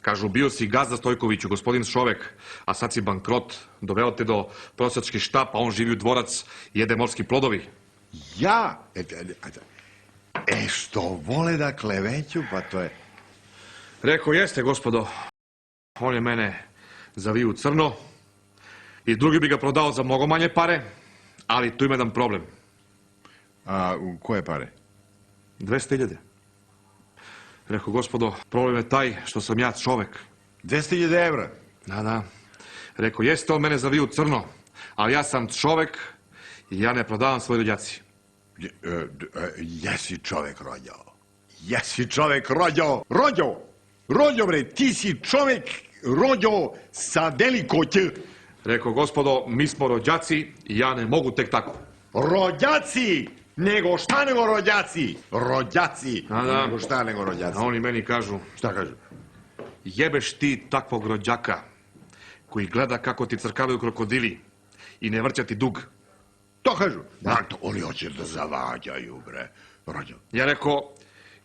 Kažu, bio si gazda Stojkoviću, gospodin Šovek, a sad si bankrot. Doveo te do prosjački štap, a on živi u dvorac i jede morski plodovi. Ja? Što vole da kleveću, pa to je... Rekao, jeste, gospodo. On je mene zavio u crno i drugi bi ga prodao za mnogo manje pare, ali tu ima jedan problem. A koje pare? 200.000. Rekao, gospodo, problem je taj što sam ja čovek. 200.000 evra? Da. Rekao, jeste on mene zavio u crno, ali ja sam čovek i ja ne prodavam svoje rođaci. Jesi čovek rođao. Jesi čovek rođao. Rođo, bre, ti si čovek rođao sa veliko Ć. Rekao, gospodo, mi smo rođaci i ja ne mogu tek tako. Rođaci! Nego šta nego rođaci? Rođaci! Da. Nego šta nego rođaci? A oni meni kažu... Šta kažu? Jebeš ti takvog rođaka koji gleda kako ti crkavaju krokodili i ne vrća ti dug. To kažu? Da. Oni hoće da zavađaju, bre. Rođo. Ja rekao,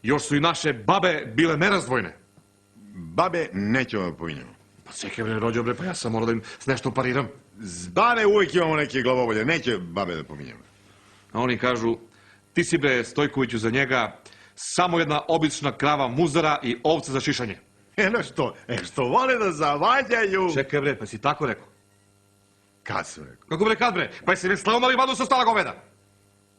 još su i naše babe bile nerazdvojne. Babe nećemo da pominjamo. Pa čekaj bre, rođo bre, pa ja sam morao da im s nešto pariram. Z babe uvijek imamo neke glavobolje, neće babe da pominjamo. A oni kažu, ti si bre Stojkoviću za njega samo jedna obična krava muzara i ovca za šišanje. Što vole da zavađaju. Čekaj bre, pa si tako rekao? Kad sam rekao? Kako bre, kad bre? Pa jesi već slaumali vadu sa stala goveda?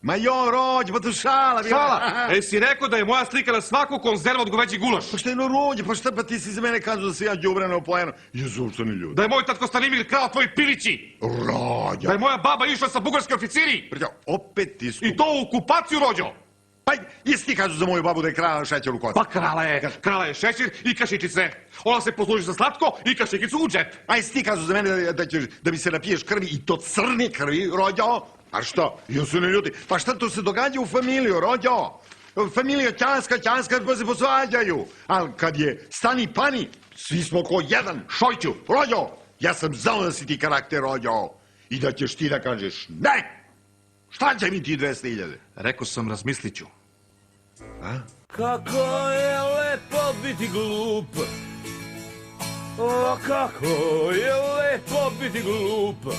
Ma jo, rođ, pa to šala. Šala? Si rekao da je moja slika na svaku konzervu od goveđi gulaš? Pa šta je no rođe, pa šta pa ti si za mene kažu da se ja đubreno opojeno. Jezupštani ljudi. Da je moj tatko Stanimir krao tvoji pilići? Rođa. Da je moja baba išla sa bugarske oficiri? Prđo, opet ti skup. I to u okupaciju, rođo? Pa jesi ti kažu za moju babu da je krala šećer u kocu? Pa krala je šećer i kašičice. Ona se posluži za slatko i kašikicu u džep. A jesi ti kažu za mene da mi se napiješ krvi i to crne krvi, rođo? A što? Jesu ne ljudi? Pa šta to se događa u familiju, rođo? Familija ćanska, pa se posvađaju. Ali kad je stani pani, svi smo ko jedan. Šojću. Rođo, ja sam znao da si ti karakter, rođo. I da ćeš ti da kažeš ne. Šta će mi ti 200.000? Rekao sam, razmislit ću. A? Kako je lepo biti glup. O, kako je lepo biti glup.